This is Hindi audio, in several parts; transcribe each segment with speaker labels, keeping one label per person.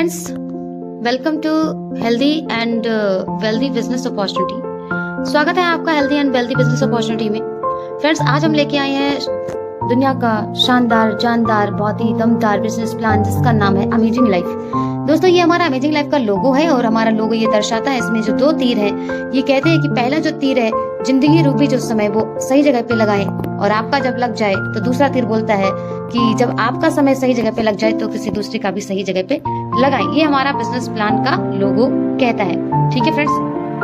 Speaker 1: Friends, welcome to healthy and wealthy business opportunity. स्वागत है आपका healthy and wealthy business opportunity में। फ्रेंड्स, आज हम लेके आए हैं दुनिया का शानदार जानदार बहुत ही दमदार बिजनेस प्लान जिसका नाम है अमेजिंग लाइफ। दोस्तों, ये हमारा अमेजिंग लाइफ का लोगो है और हमारा लोगो ये दर्शाता है, इसमें जो दो तीर है ये कहते हैं कि पहला जो तीर है जिंदगी रूपी जो समय वो सही जगह पे लगाएं, और आपका जब लग जाए तो दूसरा तीर बोलता है कि जब आपका समय सही जगह पे लग जाए तो किसी दूसरे का भी सही जगह पे लगाएं। ये हमारा बिजनेस प्लान का लोगो कहता है। ठीक है फ्रेंड्स,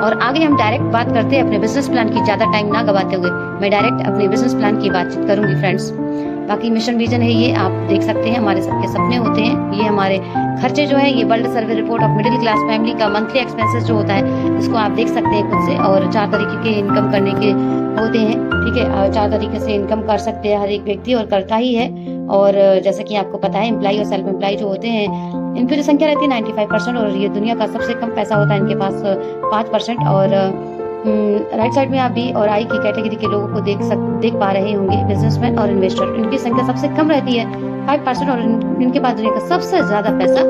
Speaker 1: और आगे हम डायरेक्ट बात करते हैं अपने बिजनेस प्लान की। ज्यादा टाइम ना गवाते हुए मैं डायरेक्ट अपने बिजनेस प्लान की बातचीत करूंगी फ्रेंड्स। बाकी मिशन विजन है, ये आप देख सकते हैं, हमारे सबके सपने होते हैं। ये हमारे खर्चे जो है, ये world survey report of middle class family का मंथली एक्सपेंसेस जो होता है इसको आप देख सकते हैं खुद से। और 4 तरीके के इनकम करने के होते हैं। ठीक है, 4 तरीके से इनकम कर सकते हैं हर एक व्यक्ति, और करता ही है। और जैसे कि आपको पता है, एम्प्लॉय और सेल्फ एम्प्लॉय जो होते हैं इनकी जो संख्या रहती है 95%, और ये दुनिया का सबसे कम पैसा होता है इनके पास 5%। और राइट साइड में आप बी और आई की कैटेगरी के लोगों को देख पा रहे होंगे, बिजनेसमैन और इन्वेस्टर। इनकी संख्या सबसे कम रहती है 5%, और इनके पास दुनिया का सबसे ज्यादा पैसा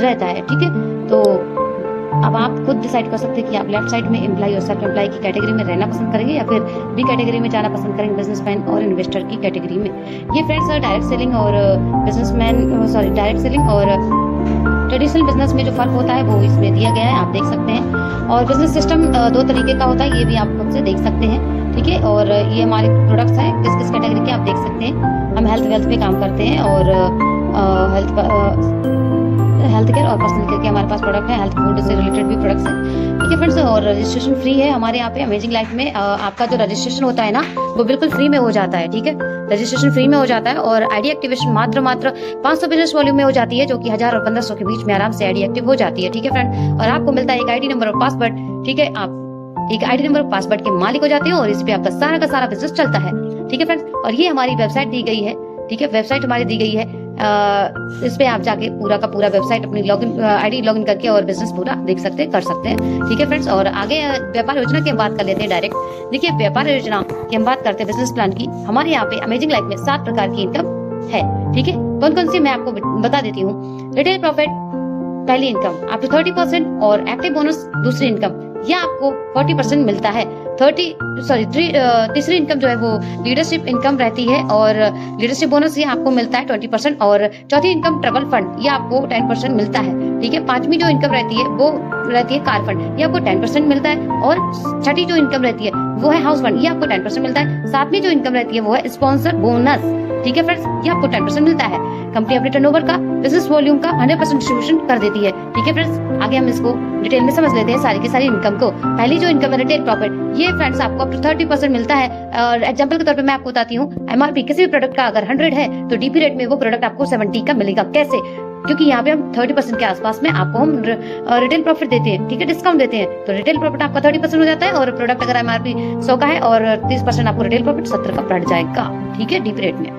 Speaker 1: रहता है। ठीक है, तो अब आप खुद डिसाइड कर सकते हैं कि आप लेफ्ट साइड में एम्प्लॉय और सेल्फ एम्प्लॉय की कैटेगरी में रहना पसंद करेंगे या फिर बी कैटेगरी में जाना पसंद करेंगे, बिजनेसमैन और इन्वेस्टर की कैटेगरी में। ये फ्रेंड्स डायरेक्ट सेलिंग और डायरेक्ट सेलिंग और ट्रेडिशनल बिजनेस में जो फर्क होता है वो इसमें दिया गया है, आप देख सकते हैं। और बिजनेस सिस्टम 2 तरीके का होता है, ये भी आप खुद से देख सकते हैं। ठीक है, और ये हमारे प्रोडक्ट्स हैं किस किस कैटेगरी के आप देख सकते हैं। हम हेल्थ वेल्थ पे काम करते हैं, और हेल्थ केयर और पर्सनल केयर के हमारे पास प्रोडक्ट है, हेल्थ फूड से रिलेटेड भी प्रोडक्ट्स हैं। ठीक है फ्रेंड्स, और रजिस्ट्रेशन फ्री है हमारे यहाँ पे अमेजिंग लाइफ में। आपका जो रजिस्ट्रेशन होता है ना वो बिल्कुल फ्री में हो जाता है। ठीक है, रजिस्ट्रेशन फ्री में हो जाता है, और आईडी एक्टिवेशन मात्र 500 बिजनेस वॉल्यूम में हो जाती है, जो कि 1000 और 1500 के बीच में आराम से आईडी एक्टिव हो जाती है। ठीक है फ्रेंड, और आपको मिलता है एक आईडी नंबर और पासवर्ड। ठीक है, आप एक आईडी नंबर और पासवर्ड के मालिक हो जाते हो, और इस पे आपका सारा का सारा बिजनेस चलता है। ठीक है फ्रेंड्स, और ये हमारी वेबसाइट दी गई है। ठीक है, वेबसाइट हमारी दी गई है। इस पे आप जाके पूरा का पूरा वेबसाइट अपनी लॉगिन आईडी लॉगिन करके और बिजनेस पूरा देख सकते हैं, कर सकते हैं। ठीक है फ्रेंड्स, और आगे व्यापार योजना की हम बात कर लेते हैं डायरेक्ट। देखिए, व्यापार योजना की हम बात करते हैं बिजनेस प्लान की। हमारे यहाँ पे अमेजिंग लाइफ में 7 प्रकार की इनकम है। ठीक है, कौन कौन सी मैं आपको बता देती हूँ। रिटेल प्रॉफिट पहली इनकम अप टू 30%, और एक्टिव बोनस दूसरी इनकम, यह आपको 40% मिलता है। तीसरी इनकम जो है वो लीडरशिप इनकम रहती है, और लीडरशिप बोनस ये आपको मिलता है 20%। और चौथी इनकम ट्रैवल फंड, ये आपको 10% मिलता है। ठीक है, 5वीं जो इनकम रहती है वो रहती है कार फंड, ये आपको 10% मिलता है। और छठी जो इनकम रहती है वो है हाउस फंड, ये आपको 10% मिलता है। 7वीं जो इनकम रहती है वो है स्पॉन्सर बोनस। ठीक है फ्रेंड्स, ये आपको 10% मिलता है। कंपनी अपने टर्नओवर का बिजनेस वॉल्यूम का 100% डिस्ट्रीब्यूशन कर देती है। ठीक है फ्रेंड्स, आगे हम इसको डिटेल में समझ लेते हैं सारी की सारी इनकम को। पहली जो इनकम है रिटेल प्रॉफिट, ये फ्रेंड्स आपको अप टू 30% मिलता है। और एग्जांपल के तौर पे मैं आपको बताती हूँ, एमआरपी किसी भी प्रोडक्ट का अगर 100 है तो डीपी रेट में वो प्रोडक्ट आपको 70 का मिलेगा। कैसे? क्योंकि यहाँ पे हम 30% के आसपास में आपको हम रिटेल प्रॉफिट देते हैं। ठीक है, डिस्काउंट देते हैं, तो रिटेल प्रॉफिट आपका 30% हो जाता है। और प्रोडक्ट अगर एमआरपी 100 का है और 30% आपको रिटेल प्रॉफिट 70 का बढ़ जाएगा। ठीक है, डीपी रेट में।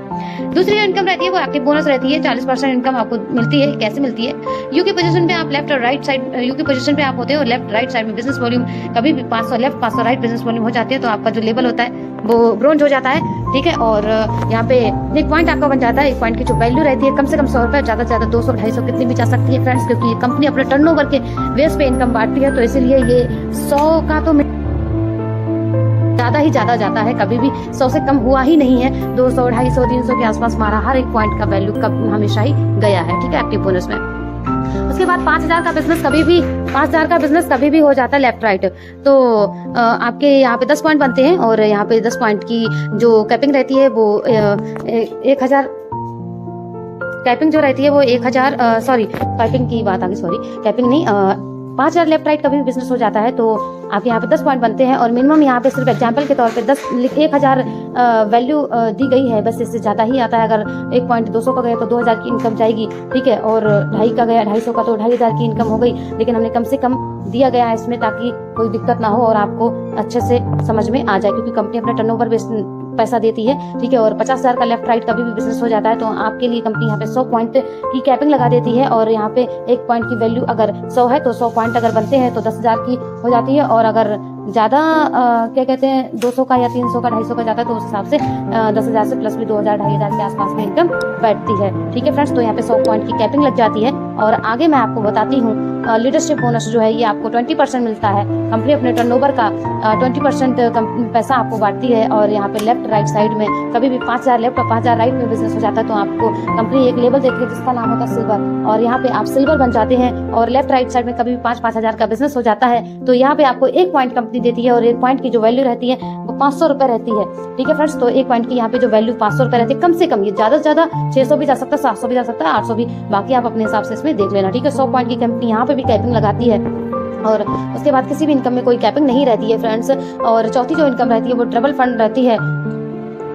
Speaker 1: दूसरी इनकम रहती है वो एक्टिव बोनस रहती है। 40% इनकम आपको मिलती है। कैसे मिलती है? यू की पोजीशन पे आप लेफ्ट और राइट साइड, यू की पोजीशन पे आप होते हैं और लेफ्ट राइट साइड में बिजनेस वॉल्यूम कभी भी 500 लेफ्ट 500 राइट बिजनेस वॉल्यूम हो जाती है, तो आपका जो लेवल होता है वो ब्रोंज हो जाता है। ठीक है, और यहाँ पे एक पॉइंट आपका बन जाता है। एक पॉइंट की जो वैल्यू रहती है कम से कम 100 रुपए, ज्यादा से ज्यादा 200 250 कितनी भी जा सकती है फ्रेंड्स, क्योंकि कंपनी अपने टर्नओवर के बेस पे इनकम बांटती है, तो इसीलिए ये 100 का तो ज्यादा ही ज्यादा जाता है, कभी भी 100 से कम हुआ ही नहीं है। 200 250 300 के आसपास हमारा हर एक पॉइंट का वैल्यू हमेशा ही गया है। ठीक है, एक्टिव बोनस में। उसके बाद 5000 का बिजनेस कभी भी हो जाता है लेफ्ट राइट, तो आपके यहाँ पे 10 पॉइंट बनते हैं, और यहाँ पे 10 पॉइंट की जो कैपिंग रहती है वो 1000 कैपिंग जो रहती है वो 1000 कैपिंग की बात आ गई, कैपिंग नहीं, 5000 लेफ्ट राइट कभी भी बिजनेस हो जाता है, तो आपके यहाँ पे 10 पॉइंट बनते हैं। और मिनिमम यहाँ पे सिर्फ एग्जांपल के तौर पे 1000 वैल्यू दी गई है, बस इससे ज्यादा ही आता है। अगर 1 पॉइंट 200 का गया तो 2000 की इनकम जाएगी। ठीक है, और 2.5 का गया 250 का तो 2500 की इनकम हो गई। लेकिन हमने कम से कम दिया गया है इसमें, ताकि कोई दिक्कत ना हो और आपको अच्छे से समझ में आ जाए, क्योंकि कंपनी अपने टर्नओवर पैसा देती है, ठीक है। और 50,000 का लेफ्ट राइट कभी भी बिजनेस हो जाता है तो आपके लिए कंपनी यहाँ पे 100 पॉइंट की कैपिंग लगा देती है। और यहाँ पे 1 पॉइंट की वैल्यू अगर 100 है तो 100 पॉइंट अगर बनते हैं तो 10,000 की हो जाती है। और अगर ज्यादा क्या कहते हैं 200 का या 300 का 250 का जाता है तो उस हिसाब से 10,000 से प्लस भी 2,000 2,500 के आसपास में इनकम बैठती है, ठीक है फ्रेंड्स। तो यहाँ पे 100 पॉइंट की कैपिंग लग जाती है। और आगे मैं आपको बताती हूँ लीडरशिप बोनस जो है ये आपको 20% मिलता है। कंपनी अपने टर्नओवर का 20% पैसा आपको बांटती है। और यहाँ पे लेफ्ट राइट साइड में कभी भी 5,000 लेफ्ट और 5,000 राइट में बिजनेस हो जाता है तो आपको कंपनी एक लेवल देती है जिसका नाम होता है सिल्वर। और यहाँ पे आप सिल्वर बन जाते हैं। और लेफ्ट राइट साइड में कभी भी 5-5 हजार का बिजनेस हो जाता है तो यहाँ पे आपको 1 पॉइंट कंपनी देती है। और 1 पॉइंट की जो वैल्यू रहती है वो 500 रुपए रहती है, ठीक है फ्रेंड्स। तो 1 पॉइंट की यहाँ पे जो वैल्यू 500 रुपए रहती है कम से कम, ये ज्यादा से ज्यादा 600 भी जा सकता है, 700 भी जा सकता है, 800 भी, बाकी आप अपने हिसाब से इसमें देख लेना, ठीक है। 100 पॉइंट की कंपनी यहाँ पे भी कैपिंग लगाती है। और उसके बाद किसी भी इनकम में कोई कैपिंग नहीं रहती है फ्रेंड्स। और चौथी जो इनकम रहती है वो ट्रबल फंड रहती है,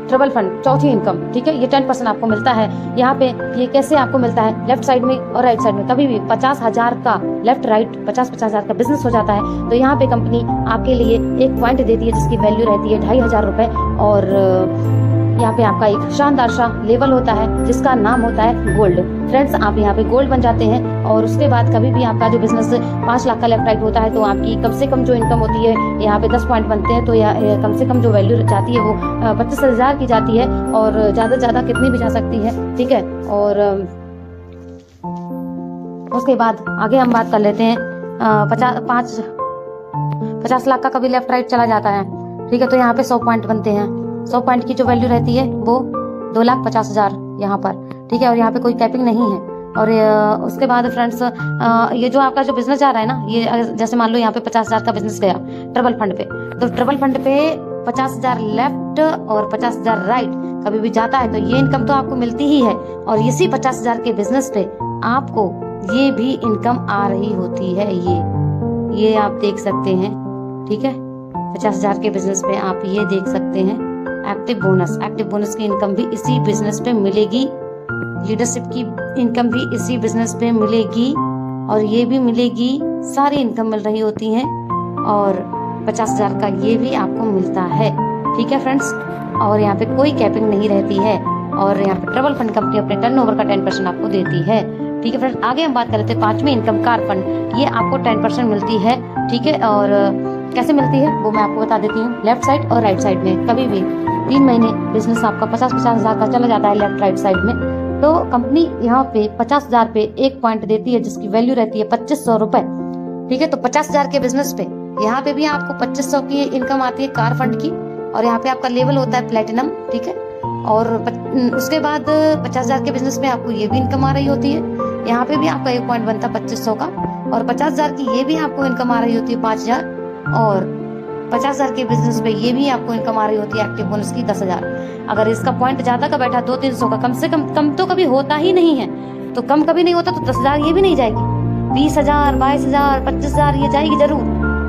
Speaker 1: ट्रबल फंड चौथी इनकम, ठीक है। ये 10% आपको मिलता है। यहाँ पे ये कैसे आपको मिलता है, लेफ्ट साइड में और राइट साइड में कभी भी 50,000 का लेफ्ट राइट 50,000 का बिजनेस हो जाता है तो यहाँ पे कंपनी आपके लिए 1 पॉइंट देती है जिसकी वैल्यू रहती है 2,500 रुपए। और यहाँ पे आपका एक शानदार सा लेवल होता है जिसका नाम होता है गोल्ड। फ्रेंड्स आप यहाँ पे गोल्ड बन जाते हैं। और उसके बाद कभी भी आपका जो बिजनेस 5 लाख का लेफ्ट राइट होता है तो आपकी कम से कम जो इनकम होती है यहाँ पे 10 पॉइंट बनते हैं तो कम से कम जो वैल्यू जाती है वो 25,000 की जाती है। और ज्यादा से ज्यादा कितनी भी जा सकती है, ठीक है। और उसके बाद आगे हम बात कर लेते हैं 50 लाख का कभी लेफ्ट राइट चला जाता है, ठीक है। तो यहाँ पे 100 पॉइंट बनते हैं। 100 पॉइंट की जो वैल्यू रहती है वो 2,50,000 यहाँ पर, ठीक है। और यहाँ पे कोई कैपिंग नहीं है। और उसके बाद फ्रेंड्स ये जो आपका जो बिजनेस जा रहा है ना, ये जैसे मान लो यहाँ पे 50,000 का बिजनेस गया ट्रबल फंड पे, तो ट्रबल फंड पे 50,000 लेफ्ट और 50,000 राइट कभी भी जाता है तो ये इनकम तो आपको मिलती ही है। और इसी 50,000 के बिजनेस पे आपको ये भी इनकम आ रही होती है, ये आप देख सकते हैं, ठीक है। 50,000 के बिजनेस पे आप ये देख सकते हैं एक्टिव बोनस की इनकम भी इसी बिजनेस पे मिलेगी, लीडरशिप की इनकम भी इसी बिजनेस पे मिलेगी और ये भी मिलेगी, सारी इनकम मिल रही होती है। और 50,000 का ये भी आपको मिलता है, ठीक है फ्रेंड्स। और यहाँ पे कोई कैपिंग नहीं रहती है। और यहाँ पे ट्रबल फंड कंपनी अपने टर्नओवर का 10% आपको देती है, ठीक है फ्रेंड्स। आगे हम बात कर लेते हैं 5वीं इनकम कार फंड, ये आपको 10% मिलती है, ठीक है। और कैसे मिलती है वो मैं आपको बता देती हूँ। लेफ्ट साइड और राइट साइड में कभी भी 3 महीने बिजनेस आपका 50-50 हजार का चला जाता है लेफ्ट राइट साइड में तो कंपनी यहाँ पे 50,000 पे 1 पॉइंट देती है जिसकी वैल्यू रहती है 2,500 रुपए, ठीक है। तो 50,000 के बिजनेस पे यहाँ पे भी आपको 2,500 की इनकम आती है कार फंड की। और यहाँ पे आपका लेवल होता है प्लेटिनम, ठीक है। और उसके बाद 50,000 के बिजनेस में आपको ये भी इनकम आ रही होती है। यहाँ पे भी आपका 1 पॉइंट बनता है 2,500 का। और 50,000 की ये भी आपको इनकम आ रही होती है 5,000। और 50,000 के बिजनेस पे ये भी आपको इनकम आ रही होती है एक्टिव बोनस की 10,000। अगर इसका पॉइंट ज्यादा का बैठा 200-300 का, कम से कम तो कभी होता ही नहीं है, तो कम कभी नहीं होता तो 10,000 ये भी नहीं जाएगी। 20,000 22,000 25,000 ये जाएगी जरूर,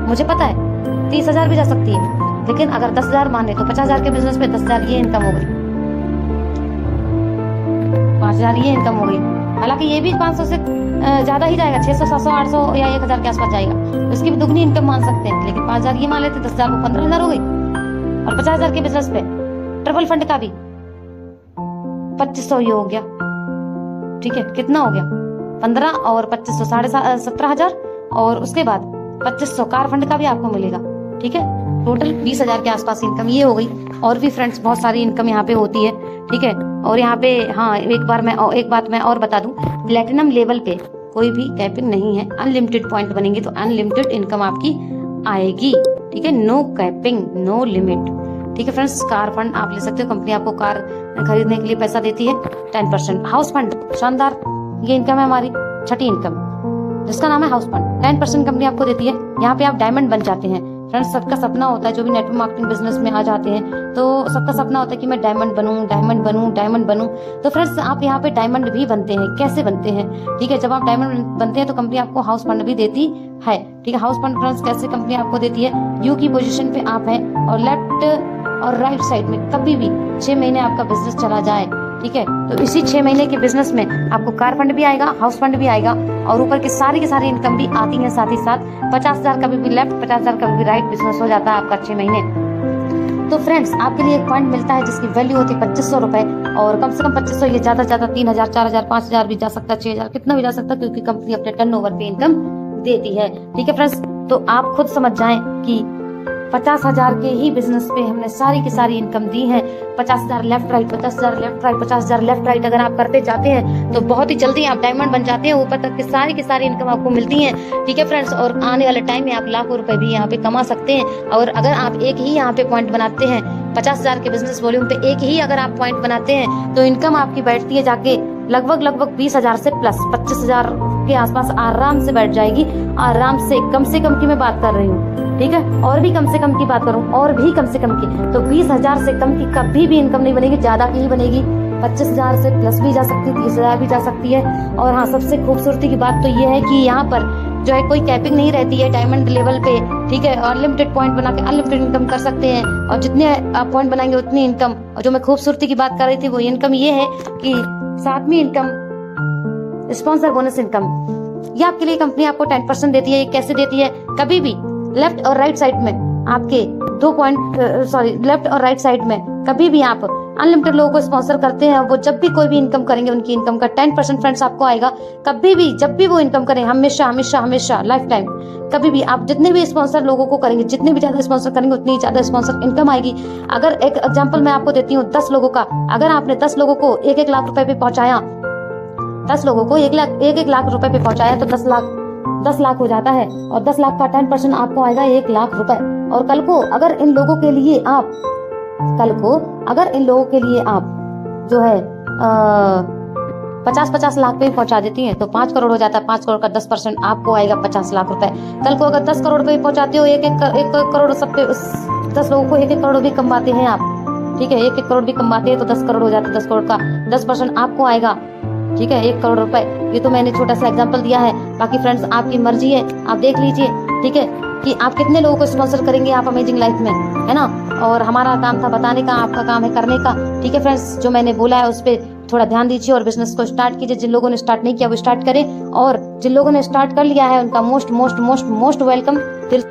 Speaker 1: मुझे पता है 30,000 भी जा सकती है। लेकिन अगर 10,000 माने तो 50,000 के बिजनेस पे 10,000 ये इनकम हो गई, 5,000 ये इनकम हो गई। हालांकि ये भी 500 से ज्यादा ही जाएगा, 600 700 800 या 1,000 के आसपास जाएगा, उसकी भी दुगनी इनकम मान सकते हैं। लेकिन 5,000 ये मान लेते 10,000 को 15,000 हो गई। और 50,000 के बिजनेस पे ट्रबल फंड का भी 2,500 ये हो गया, ठीक है। कितना हो गया 15 और 2,500 17,000। और उसके बाद 2,500 कार फंड का भी आपको मिलेगा, ठीक है। टोटल 20,000 के आसपास इनकम ये हो गई। और भी फ्रेंड्स बहुत सारी इनकम यहाँ पे होती है, ठीक है। और यहाँ पे हाँ एक बात मैं और बता दूं, प्लेटिनम लेवल पे कोई भी कैपिंग नहीं है, अनलिमिटेड पॉइंट बनेंगे तो अनलिमिटेड इनकम आपकी आएगी, ठीक है। नो कैपिंग नो लिमिट, ठीक है फ्रेंड्स। कार फंड आप ले सकते हो, कंपनी आपको कार खरीदने के लिए पैसा देती है 10%। हाउस फंड शानदार, ये इनकम है हमारी 6ठी इनकम जिसका नाम है हाउस फंड, 10% कंपनी आपको देती है। यहाँ पे आप डायमंड बन जाते हैं फ्रेंड्स। सबका सपना होता है जो भी नेटवर्क मार्केटिंग बिजनेस में आ जाते हैं तो सबका सपना होता है कि मैं डायमंड बनूं। तो फ्रेंड्स आप यहाँ पे डायमंड भी बनते हैं। कैसे बनते हैं, ठीक है। जब आप डायमंड बनते हैं तो कंपनी आपको हाउस फंड भी देती है, ठीक है। हाउस फंड फ्रेंड्स कैसे कंपनी आपको देती है, यू की पोजीशन पे आप हैं और लेफ्ट और राइट साइड में कभी भी 6 महीने आपका बिजनेस चला जाए, ठीक है। तो इसी 6 महीने के बिजनेस में आपको कार फंड भी आएगा, हाउस फंड भी आएगा और ऊपर की सारी इनकम भी आती है साथ ही साथ। 50,000 कभी भी लेफ्ट 50,000 कभी भी राइट बिजनेस हो जाता है आपका 6 महीने। तो फ्रेंड्स आपके लिए एक पॉइंट मिलता है जिसकी वैल्यू होती है 2500 रुपए, और कम से कम 2500, ये ज्यादा से ज्यादा 3000, 4000, 5000 भी जा सकता है, 6000, कितना भी जा सकता है, क्योंकि कंपनी अपने टर्नओवर पे इनकम देती है। ठीक है फ्रेंड्स, तो आप खुद समझ जाएं कि 50,000 के ही बिजनेस पे हमने सारी की सारी इनकम दी है। 50,000 left right, 50,000 left right, 50,000 left right अगर आप करते जाते हैं तो बहुत ही जल्दी आप डायमंड बन जाते हैं, ऊपर तक की सारी इनकम आपको मिलती है। ठीक है फ्रेंड्स, और आने वाले टाइम में आप लाखों रुपए भी यहाँ पे कमा सकते हैं। और अगर आप एक ही यहाँ पे पॉइंट बनाते हैं 50,000 के बिजनेस वॉल्यूम पे, एक ही अगर आप पॉइंट बनाते हैं तो इनकम आपकी बैठती है जाके लगभग 20,000 से प्लस 25,000 के आसपास आराम से बैठ जाएगी। आराम से कम की मैं बात कर रही हूँ, ठीक है, और भी कम से कम की बात करूँ, और भी कम से कम की, तो 20,000 से कम की कभी भी इनकम नहीं बनेगी, ज्यादा की ही बनेगी। 25,000 से प्लस भी जा सकती है, 30,000 भी जा सकती है। और हाँ, सबसे खूबसूरती की बात तो ये है कि यहाँ पर जो है कोई कैपिंग नहीं रहती है डायमंड लेवल पे। ठीक है, अनलिमिटेड पॉइंट बना के अनलिमिटेड इनकम कर सकते हैं, और जितने आप पॉइंट बनाएंगे उतनी इनकम। और जो मैं खूबसूरती की बात कर रही थी वो इनकम ये है कि 7वीं इनकम स्पॉन्सर बोनस इनकम, ये आपके लिए कंपनी आपको 10% देती है। ये कैसे देती है? कभी भी लेफ्ट और राइट साइड में आपके 2 पॉइंट लेफ्ट और राइट साइड में कभी भी आप अनलिमिटेड लोगों को स्पॉन्सर करते हैं, वो जब भी कोई भी इनकम करेंगे उनकी इनकम का 10% फ्रेंड्स आपको आएगा। कभी भी जब भी वो इनकम करें, हमेशा लाइफ टाइम, कभी भी आप जितने भी स्पॉन्सर लोगों को करेंगे, जितने भी ज्यादा स्पॉन्सर करेंगे उतनी ज्यादा स्पॉन्सर इनकम आएगी। अगर एक एग्जाम्पल मैं आपको देती हूँ 10 लोगों का, अगर आपने 10 लोगों को 1-1 लाख रुपए पे पहुंचाया, 10 लोगों को 1 लाख रुपए पे पहुंचाया तो 10 लाख हो जाता है, और 10 लाख का 10% आपको आएगा 1 लाख रुपए। और कल को अगर इन लोगों के लिए आप जो है 50 लाख पे पहुंचा देती हैं तो 5 करोड़ हो जाता है। 5 करोड़ का 10% आपको आएगा 50 लाख रुपए। कल को अगर 10 करोड़ पे पहुंचाते हो, एक करोड़ सब पे 10 लोगों को 1-1 करोड़ भी कमाते हैं आप, ठीक है, 1-1 करोड़ भी कमाते हैं तो 10 करोड़ हो जाता है। 10 करोड़ का 10% आपको आएगा, ठीक है, 1 करोड़ रुपए। ये तो मैंने छोटा सा एग्जांपल दिया है, बाकी फ्रेंड्स आपकी मर्जी है, आप देख लीजिए, ठीक है, कि आप कितने लोगों को स्पॉन्सर करेंगे आप अमेजिंग लाइफ में, है ना। और हमारा काम था बताने का, आपका काम है करने का। ठीक है फ्रेंड्स, जो मैंने बोला है उस पर थोड़ा ध्यान दीजिए और बिजनेस को स्टार्ट कीजिए। जिन लोगों ने स्टार्ट नहीं किया वो स्टार्ट करें, और जिन लोगों ने स्टार्ट कर लिया है उनका मोस्ट वेलकम। फिर